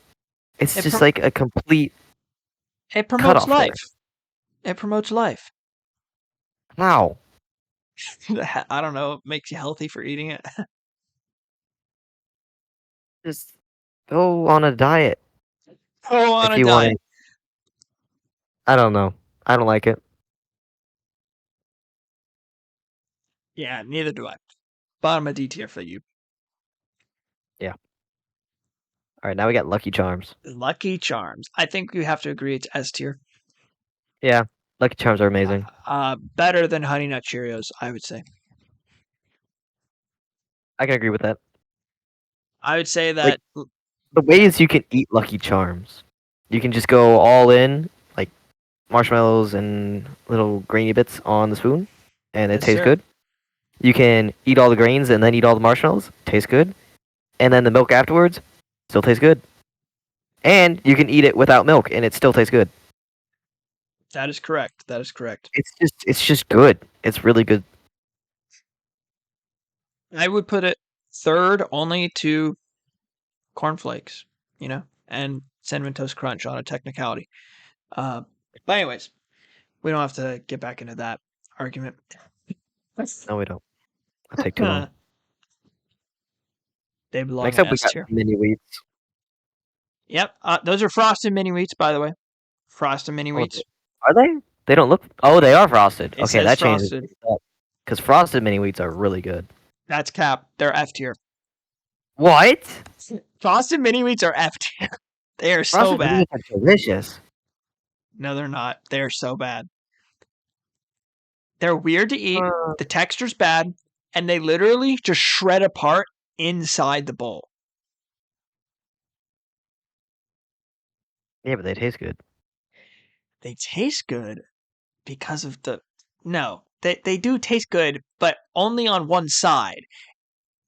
It's just like a complete it promotes cutoff there. life. It promotes life. How? I don't know. It makes you healthy for eating it. Just go on a diet Go on if a you want diet. to. I don't know. I don't like it. Yeah, neither do I. Bottom of D tier for you. Yeah. All right, now we got Lucky Charms. Lucky Charms. I think you have to agree it's S tier. Yeah, Lucky Charms are amazing. Better than Honey Nut Cheerios, I would say. I can agree with that. I would say that The ways you can eat Lucky Charms. You can just go all in, like marshmallows and little grainy bits on the spoon, and it Yes, tastes sir. good. You can eat all the grains and then eat all the marshmallows. Tastes good. And then the milk afterwards still tastes good. And you can eat it without milk and it still tastes good. That is correct. That is correct. It's just good. It's really good. I would put it third only to cornflakes, and cinnamon toast crunch on a technicality. But anyways, we don't have to get back into that argument. No, we don't. I'll take too long. They belong Next in up, we S got tier. mini wheats. Yep, those are frosted mini wheats, by the way. Frosted mini wheats. Are they? They don't look. Oh, they are frosted. It Okay, says that changes. frosted. Because frosted mini wheats are really good. That's cap. They're F tier. What? Frosted mini wheats are F tier. They are so Frosted bad. mini wheats are delicious. No, they're not. They're so bad. They're weird to eat. The texture's bad, and they literally just shred apart inside the bowl. Yeah, but they taste good. They taste good because of the. No, they do taste good, but only on one side.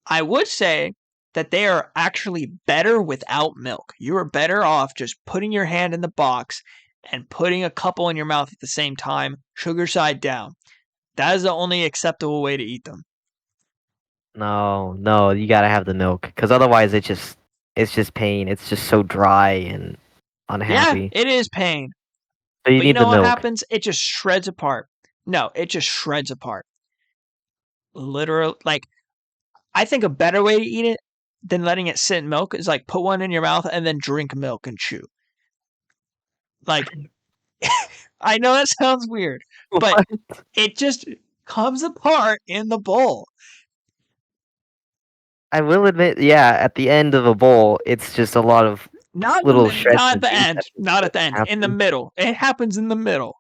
I would say that they are actually better without milk. You are better off just putting your hand in the box and putting a couple in your mouth at the same time, sugar side down. That is the only acceptable way to eat them. No, you gotta have the milk, because otherwise it's just pain. It's just so dry and unhappy. Yeah, it is pain. So you But you need know the what milk. happens? It just shreds apart. No, it just shreds apart. Literal, like, I think a better way to eat it than letting it sit in milk is like put one in your mouth and then drink milk and chew. Like, I know that sounds weird, but it just comes apart in the bowl. I will admit, yeah, at the end of a bowl, it's just a lot of Not little shreds not of at the juice end. that Not at the end. In the happen. middle. It happens in the middle.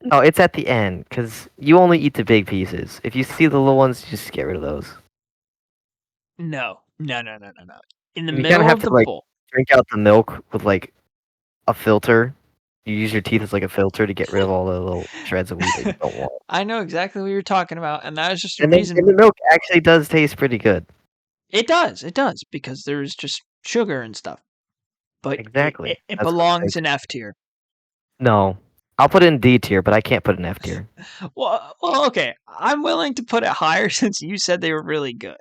No, it's at the end, because you only eat the big pieces. If you see the little ones, just get rid of those. No. No. In the You kind of middle have of to the like bowl. drink out the milk with like a filter. You use your teeth as like a filter to get rid of all the little shreds of wheat that you don't want. I know exactly what you're talking about, and that is just a And then and the reason. milk actually does taste pretty good. It does, because there's just sugar and stuff. But Exactly. it That's what belongs makes in F tier. No. I'll put it in D tier, but I can't put it in F tier. Well, okay. I'm willing to put it higher since you said they were really good.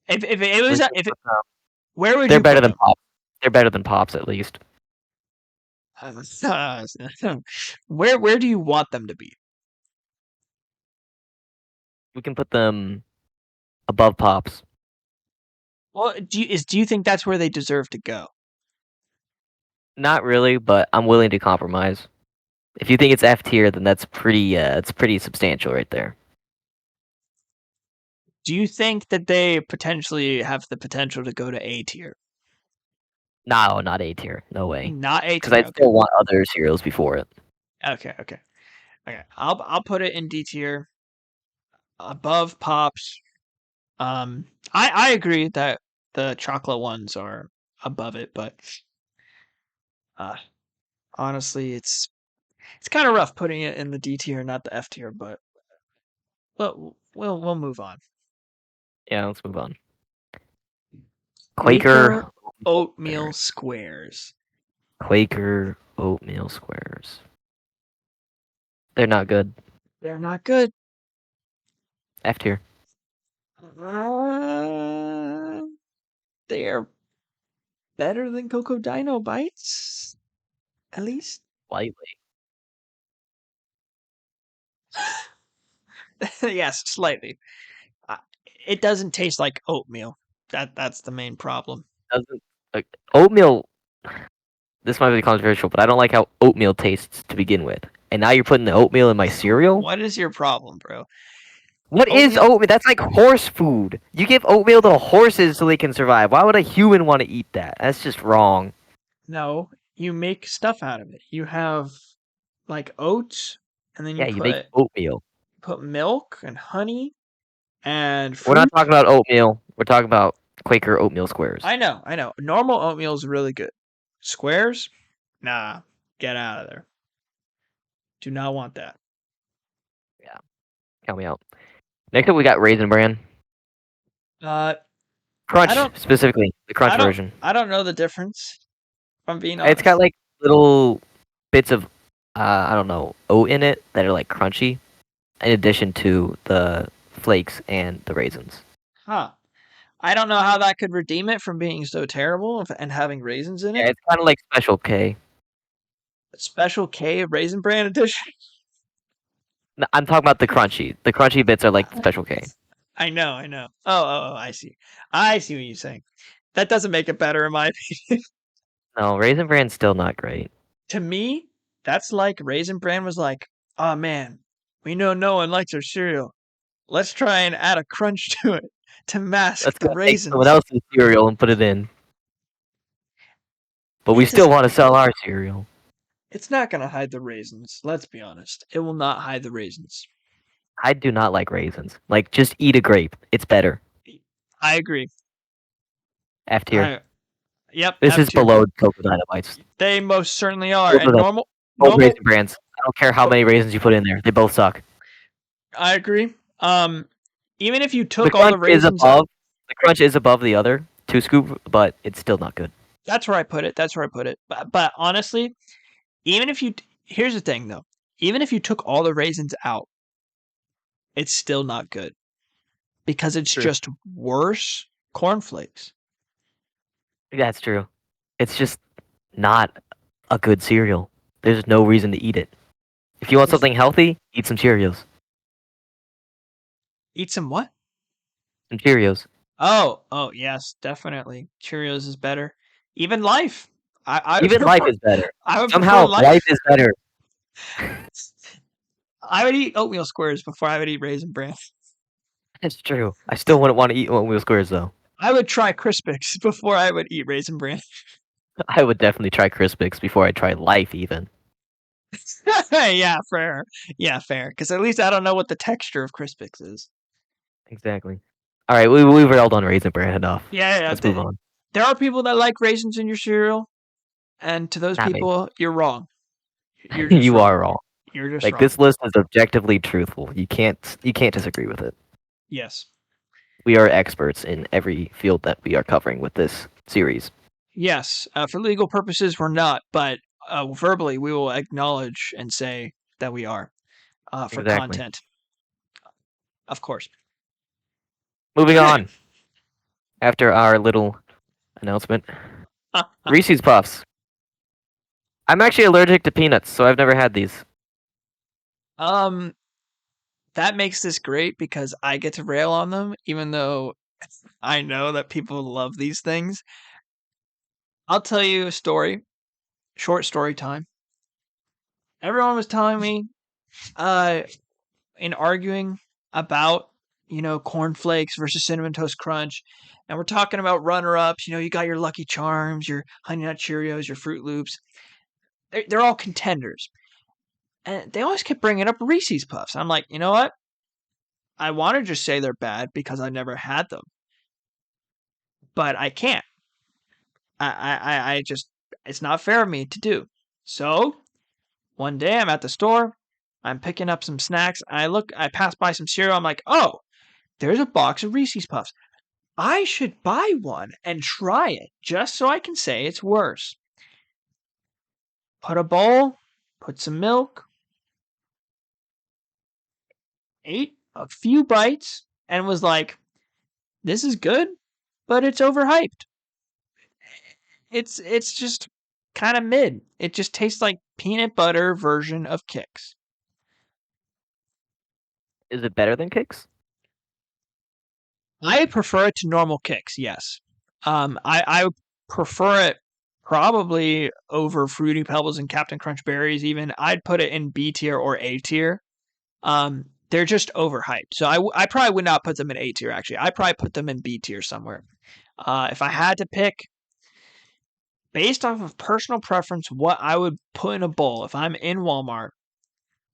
If it was where would They're you better put than them? Pops. They're better than Pops at least. Where do you want them to be? We can put them above Pops. Well, do you think that's where they deserve to go? Not really, but I'm willing to compromise. If you think it's F tier, then it's pretty substantial right there. Do you think that they potentially have the potential to go to A tier? No, not A tier. No way. Not A Because tier. I Okay. still want other cereals before it. Okay. I'll put it in D tier, above Pops. I agree that the chocolate ones are above it, but uh, honestly, it's kind of rough putting it in the D tier, not the F tier. But we'll move on. Yeah, let's move on. Quaker Quaker oatmeal squares. Quaker oatmeal squares. They're not good. They're not good. F tier. They are better than Cocoa Dino Bites, at least. Slightly. Yes, slightly. It doesn't taste like oatmeal. That's the main problem. Doesn't like, oatmeal. This might be controversial, but I don't like how oatmeal tastes to begin with. And now you're putting the oatmeal in my cereal? What is your problem, bro? What is oatmeal? That's like horse food. You give oatmeal to horses so they can survive. Why would a human want to eat that? That's just wrong. No, you make stuff out of it. You have like oats, and then Yeah, you make oatmeal. put milk and honey and fruit. We're not talking about oatmeal. We're talking about Quaker oatmeal squares. I know. Normal oatmeal is really good. Squares? Nah, get out of there. Do not want that. Yeah, count me out. Next up, we got Raisin Bran. I Crunch, don't, specifically. The Crunch version. I don't know the difference. If I'm being It's got honest. like little bits of, I don't know, oat in it that are like crunchy, in addition to the flakes and the raisins. Huh. I don't know how that could redeem it from being so terrible and having raisins in Yeah, it. it's kind of like Special K. Special K Raisin Bran edition. I'm talking about the crunchy. The crunchy bits are like Special K. I know. I see. I see what you're saying. That doesn't make it better in my opinion. No, Raisin Bran's still not great. To me, that's like Raisin Bran was like, oh man, we know no one likes our cereal. Let's try and add a crunch to it to mask Let's the go take someone raisins. else's cereal and put it in. But we It's still just, want to sell our cereal. it's not gonna hide the raisins. Let's be honest. It will not hide the raisins. I do not like raisins. Like, just eat a grape. It's better. I agree. F tier. Yep. This is F tier. below Cocoa Dynamites. They most certainly are. Both of And them. Both normal. Raisin Brands. I don't care how many raisins you put in there. They both suck. I agree. Even if you The took all the crunch is raisins, above. The crunch is above the other 2 scoop, but it's still not good. that's where I put it. But honestly, even if you, here's the thing though. Even if you took all the raisins out, it's still not good because it's True. just worse cornflakes. That's true. It's just not a good cereal. There's no reason to eat it. If you want something healthy, eat some Cheerios. Eat some what? Some Cheerios. Oh, yes, definitely. Cheerios is better. Even Life. I would Even Life prefer. is better. I would prefer Somehow, Life. Life is better. I would eat oatmeal squares before I would eat Raisin Bran. That's true. I still wouldn't want to eat oatmeal squares though. I would try Crispix before I would eat Raisin Bran. I would definitely try Crispix before I try Life even. Yeah, fair. Yeah, fair. Because at least I don't know what the texture of Crispix is. Exactly. All right, we've railed on Raisin Bran enough. Yeah. Let's move on. There are people that like raisins in your cereal, and to those Not me. people, you're wrong. You're just You wrong. are wrong. You're just Like wrong. this list is objectively truthful. You can't disagree with it. Yes. We are experts in every field that we are covering with this series. Yes. For legal purposes, we're not, but verbally, we will acknowledge and say that we are for Exactly. content. Of course. Moving Okay. on. After our little announcement, Reese's Puffs. I'm actually allergic to peanuts, so I've never had these. That makes this great because I get to rail on them, even though I know that people love these things. I'll tell you a story. Short story time. Everyone was telling me, in arguing about, cornflakes versus cinnamon toast crunch, and we're talking about runner-ups. You got your Lucky Charms, your Honey Nut Cheerios, your Fruit Loops. They're all contenders, and they always kept bringing up Reese's Puffs. I'm like, you know what? I want to just say they're bad because I never had them, but I can't. I just, it's not fair of me to do. So one day I'm at the store, I'm picking up some snacks. I pass by some cereal. I'm like, oh, there's a box of Reese's Puffs. I should buy one and try it just so I can say it's worse. Put a bowl, put some milk, ate a few bites, and was like, this is good, but it's overhyped. It's just kind of mid. It just tastes like peanut butter version of Kix. Is it better than Kix? I prefer it to normal Kix, yes. I prefer it probably over Fruity Pebbles and Captain Crunch Berries even. I'd put it in B tier or A tier. They're just overhyped. So I probably would not put them in A tier, actually. I'd probably put them in B tier somewhere. If I had to pick, based off of personal preference, what I would put in a bowl if I'm in Walmart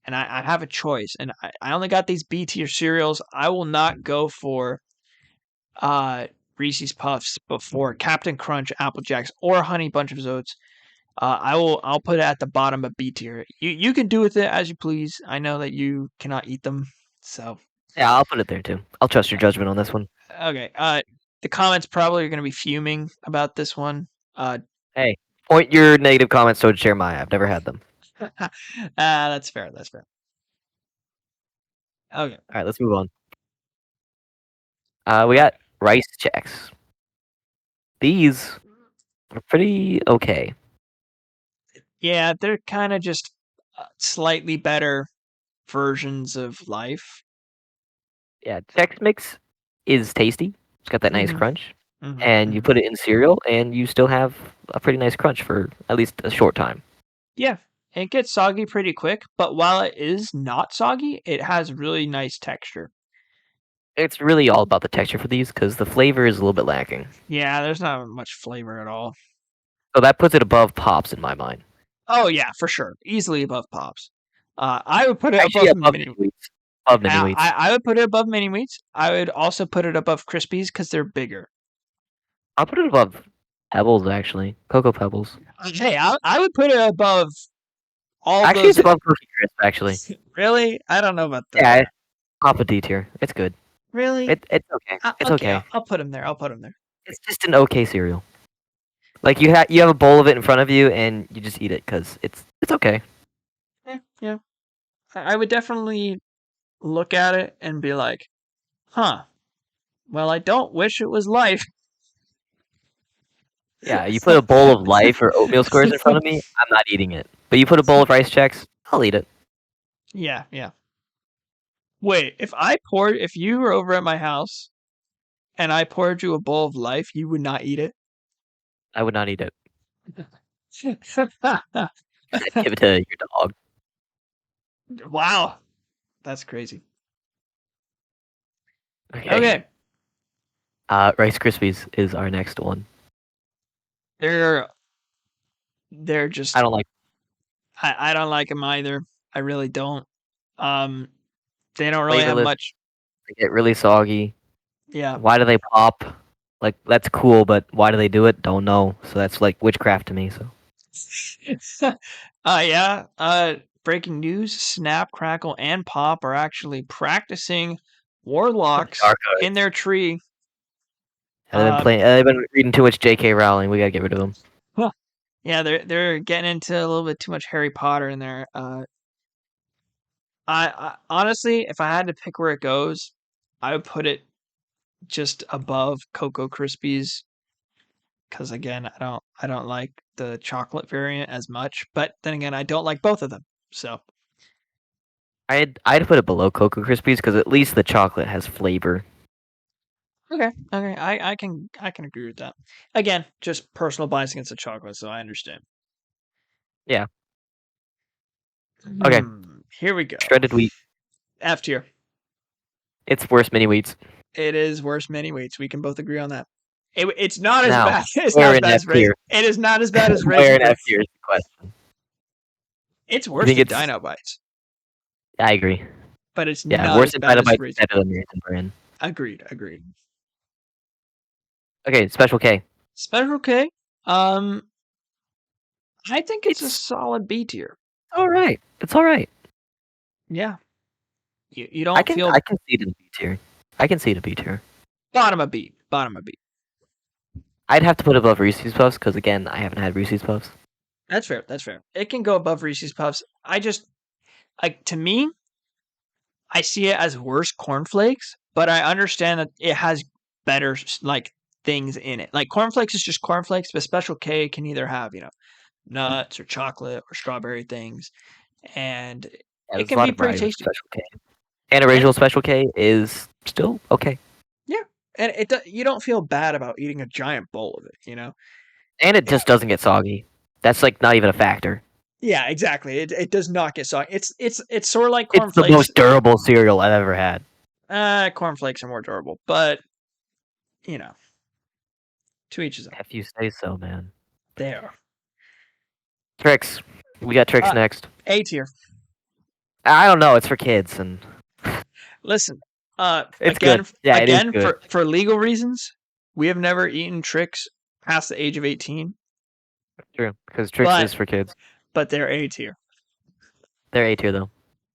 and I have a choice and I only got these B tier cereals, I will not go for Reese's Puffs before Captain Crunch, Apple Jacks, or Honey Bunch of Oats. I'll put it at the bottom of B tier. You can do with it as you please. I know that you cannot eat them, so Yeah, I'll put it there too. I'll trust your judgment on this one. okay. The comments probably are gonna be fuming about this one. Hey, point your negative comments towards Jeremiah. I've never had them. That's fair. That's fair. Okay. All right, let's move on. We got Rice Chex. These are pretty okay. Yeah, they're kind of just slightly better versions of life. Yeah, Chex Mix is tasty. It's got that nice Mhm. crunch. Mhm, And you mhm. put it in cereal, and you still have a pretty nice crunch for at least a short time. Yeah, it gets soggy pretty quick, but while it is not soggy, it has really nice texture. It's really all about the texture for these because the flavor is a little bit lacking. Yeah, there's not much flavor at all. So that puts it above Pops in my mind. Oh yeah, for sure, easily above Pops. I would put it Actually, above above mini. Mini Wheats. Above Mini Wheats. I would put it above mini wheats. I would also put it above Krispies because they're bigger. I'll put it above Pebbles, actually. Cocoa Pebbles. Hey, I would put it above all Actually, those. it's above Cookie Crisp, actually. Really? I don't know about that. Yeah, top of D tier. It's good. Really? It's okay. It's Okay, okay. I'll put him there. I'll put him there. It's just an okay cereal. Like you have a bowl of it in front of you and you just eat it because it's okay. Yeah. I would definitely look at it and be like, huh. Well, I don't wish it was life. Yeah, you put a bowl of Life or oatmeal squares in front of me, I'm not eating it. But you put a bowl of Rice Chex, I'll eat it. Yeah, yeah. Wait, if you were over at my house and I poured you a bowl of life, you would not eat it? I would not eat it. I'd give it to your dog. Wow. That's crazy. Okay. Okay. Rice Krispies is our next one. They're just I don't like. I don't like them either. I really don't. They don't really have Flavorless. much. They get really soggy. Yeah. Why do they pop? Like that's cool, but why do they do it? Don't know. So that's like witchcraft to me. So Yeah. Breaking news: Snap, Crackle, and Pop are actually practicing warlocks Dark in their tree. They've been reading too much J.K. Rowling. We gotta get rid of them. Yeah, they're getting into a little bit too much Harry Potter in there. I honestly, if I had to pick where it goes, I would put it just above Cocoa Krispies because again, I don't like the chocolate variant as much, but then again, I don't like both of them. So I'd put it below Cocoa Krispies because at least the chocolate has flavor. okay, I can agree with that. Again, just personal bias against the chocolate, so I understand. Yeah. Okay. Here we go. Shredded wheat. F tier. It's worse mini wheats. It is worse many weights. We can both agree on that. It's not as Now, bad. It's where not as in bad as F Raisin. tier? It is not as bad as Where Raisin in Bran. F tier is the question? It's You worse think than it's? Dino Bites, I agree. but it's Yeah, not worse as than bad as Dinobites, Raisin. better than Raisin Bran. Agreed. Okay, Special K. Special K. I think it's a solid B tier. All right. It's all right. Yeah. You don't feel I can see it in B tier. I can see it in B tier. bottom of B. Bottom of B. I'd have to put it above Reese's Puffs because again, I haven't had Reese's Puffs. That's fair. That's fair. It can go above Reese's Puffs. I just like to me, I see it as worse cornflakes, but I understand that it has better like things in it. Like cornflakes is just cornflakes, but Special K can either have nuts or chocolate or strawberry things, and Yeah, it there's a can lot be of pretty variety with tasty. Special K. And original Special K is still okay. Yeah, and you don't feel bad about eating a giant bowl of it. And it just doesn't get soggy. That's like not even a factor. Yeah, exactly. It does not get soggy. It's sort of like It's the cornflakes. most durable cereal I've ever had. Cornflakes are more durable, but to each his own. If you say so, man. There. Tricks. We got Tricks next. A tier. I don't know. It's for kids, and Listen. it's again, good. Yeah, again it is good. for legal reasons, we have never eaten Trix past the age of 18, True, because Trix but is for kids. they're A tier. They're A tier though.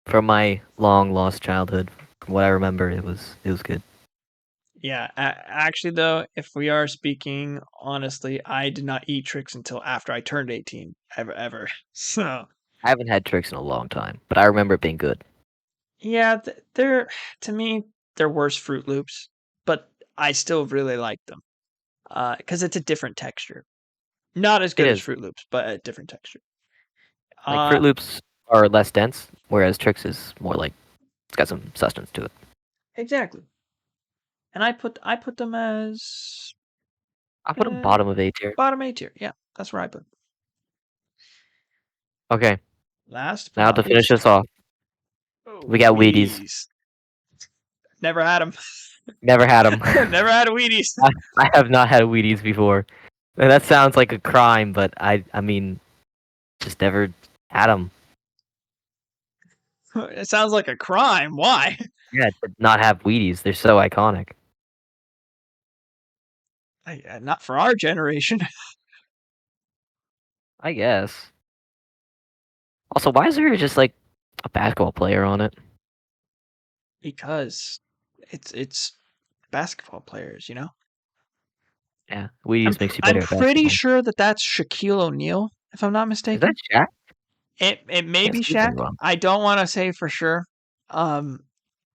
From my long lost childhood, from what I remember, it was good. Yeah, actually though, if we are speaking honestly, I did not eat Trix until after I turned 18, ever. So I haven't had Trix in a long time, but I remember it being good. yeah, they're to me they're worse Fruit Loops, but I still really like them because it's a different texture. Not as It good as is. Fruit Loops, but a different texture. Like Uh, Fruit Loops are less dense, whereas Trix is more like it's got some substance to it. exactly. And I put them as I put them bottom of A tier. bottom A tier. Yeah, that's where I put them. Okay, Last but now not to finish least, this off, we got Wheaties. Wheaties. Never had them. Never had them. Never had a Wheaties. I have not had Wheaties before. And that sounds like a crime, but I mean, just never had them. It sounds like a crime. Why? Yeah, to not have Wheaties. They're so iconic. Not for our generation. I guess. Also, why is there just like a basketball player on it? Because it's basketball players, you know. Yeah, I'm Wheaties makes you I'm better at pretty basketball. sure that that's Shaquille O'Neal, if I'm not Is that mistaken. Shaq? It may Can't be see very Shaq. well. I don't want to say for sure, um,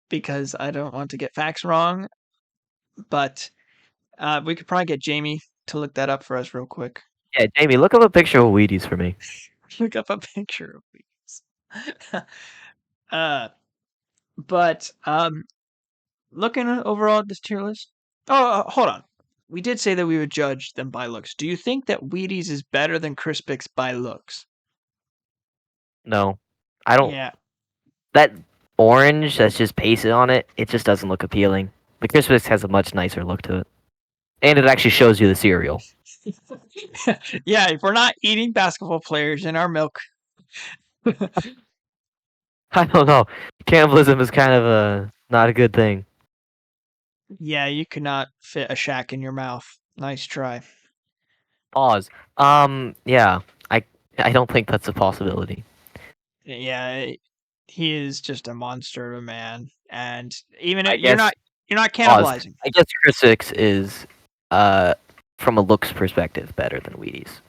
because I don't want to get facts wrong. But we could probably get Jamie to look that up for us real quick. Yeah, Jamie, look up a picture of Wheaties for me. Look up a picture of these. uh, but looking overall at this tier list. Oh, hold on. We did say that we would judge them by looks. Do you think that Wheaties is better than Crispix by looks? No, I don't. Yeah. That orange that's just pasted on it, it just doesn't look appealing. The Crispix has a much nicer look to it, and it actually shows you the cereal. Yeah, if we're not eating basketball players in our milk. I don't know. Cannibalism is kind of a not a good thing. Yeah, you could not fit a Shack in your mouth. Nice try. Pause. Yeah. I I don't think that's a possibility. Yeah, he is just a monster of a man, and even I if guess you're not pause. cannibalizing. I guess Crispix is uh from a looks perspective better than Wheaties.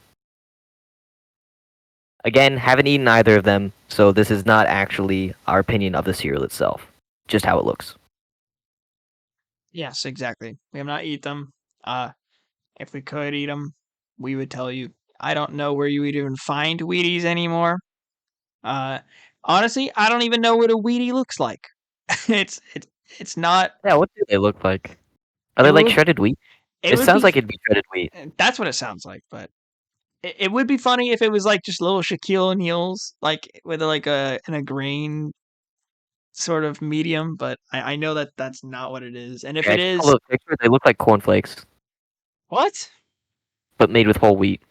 Again, haven't eaten either of them, so this is not actually our opinion of the cereal itself. Just how it looks. Yes, exactly. We have not eat them. If we could eat them, we would tell you. I don't know where you would even find Wheaties anymore. Uh, honestly, I don't even know what a Wheatie looks like. It's not. Yeah, what do they look like? Are It they like would shredded wheat? it It would sounds be. like it'd be shredded wheat. That's what it sounds like, but it would be funny if it was like just little Shaquille O'Neals, like with like a grain sort of medium. But I know that that's not what it is. And if Okay, I it just is, saw a picture. They look like cornflakes, what? but made with whole wheat.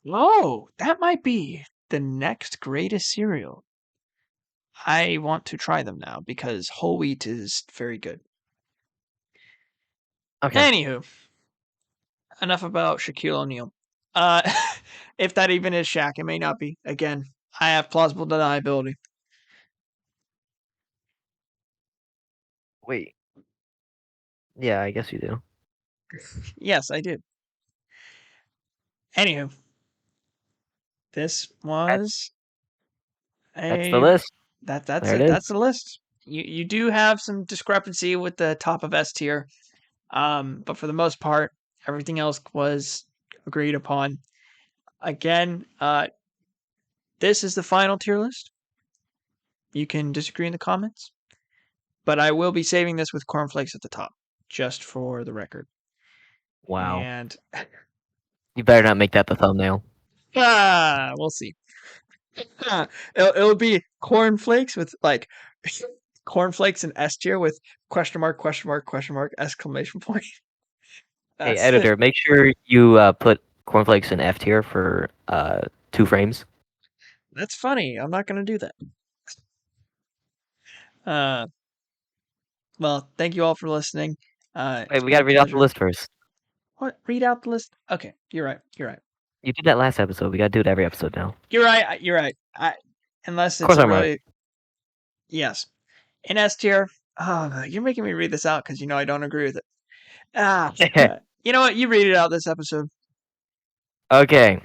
Oh, that might be the next greatest cereal. I want to try them now because whole wheat is very good. Okay. Anywho, enough about Shaquille O'Neal. Uh, if that even is Shaq, it may not be. Again, I have plausible deniability. Wait. Yeah, I guess you do. Yes, I did. Anywho, this That's was that's the a list. that's There it it. is. That's the list. You do have some discrepancy with the top of S tier, but for the most part, everything else was agreed upon. Again, this is the final tier list. You can disagree in the comments, but I will be saving this with cornflakes at the top, just for the record. Wow. And You better not make that the thumbnail. we'll see. It'll be cornflakes with like cornflakes and S tier with question mark, question mark, question mark, exclamation point. Hey, That's it. editor, make sure you put cornflakes in F tier for 2 frames. That's funny. I'm not gonna do that. Uh, well, thank you all for listening. It's Wait, we been a gotta read out the pleasure. list first. What? Read out the list? Okay, you're right. You're right. You did that last episode. We gotta do it every episode now. You're right. You're right. Unless Of it's course a I'm right. really yes. In S tier, oh, you're making me read this out because I don't agree with it. You know what? You read it out this episode. Okay.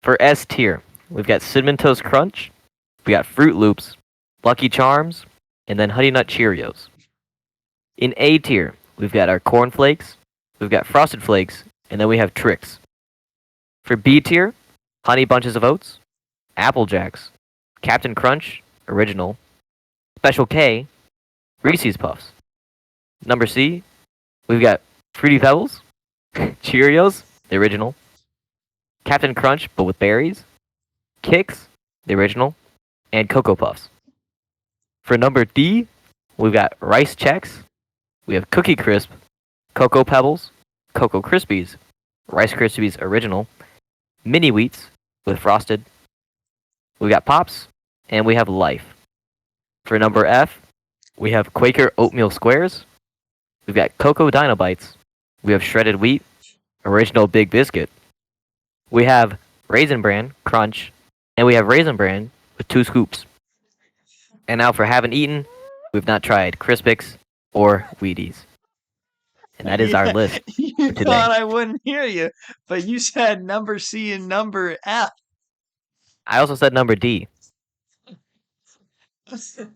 For S tier, we've got Cinnamon Toast Crunch, we got Fruit Loops, Lucky Charms, and then Honey Nut Cheerios. In A tier, we've got our Corn Flakes, we've got Frosted Flakes, and then we have Trix. For B tier, Honey Bunches of Oats, Apple Jacks, Captain Crunch, Original, Special K, Reese's Puffs. Number C, we've got Fruity Pebbles, Cheerios, the original, Captain Crunch, but with berries, Kix, the original, and Cocoa Puffs. For number D, we've got Rice Chex, we have Cookie Crisp, Cocoa Pebbles, Cocoa Krispies, Rice Krispies original, Mini Wheats with frosted. We got Pops, and we have Life. For number F, we have Quaker Oatmeal Squares, we've got Cocoa Dinobites, we have Shredded Wheat, Original Big Biscuit, we have Raisin Bran Crunch, and we have Raisin Bran with 2 scoops. And now for haven't eaten, we've not tried Crispix or Wheaties. And that is our list You for today. thought I wouldn't hear you, but you said number C and number F. I also said number D. Those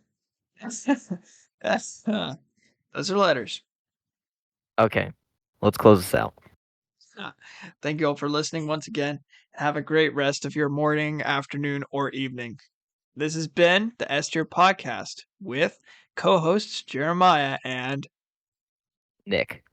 are letters. Okay, let's close this out. Thank you all for listening once again. Have a great rest of your morning, afternoon, or evening. This has been the S Tier Podcast with co-hosts Jeremiah and Nick.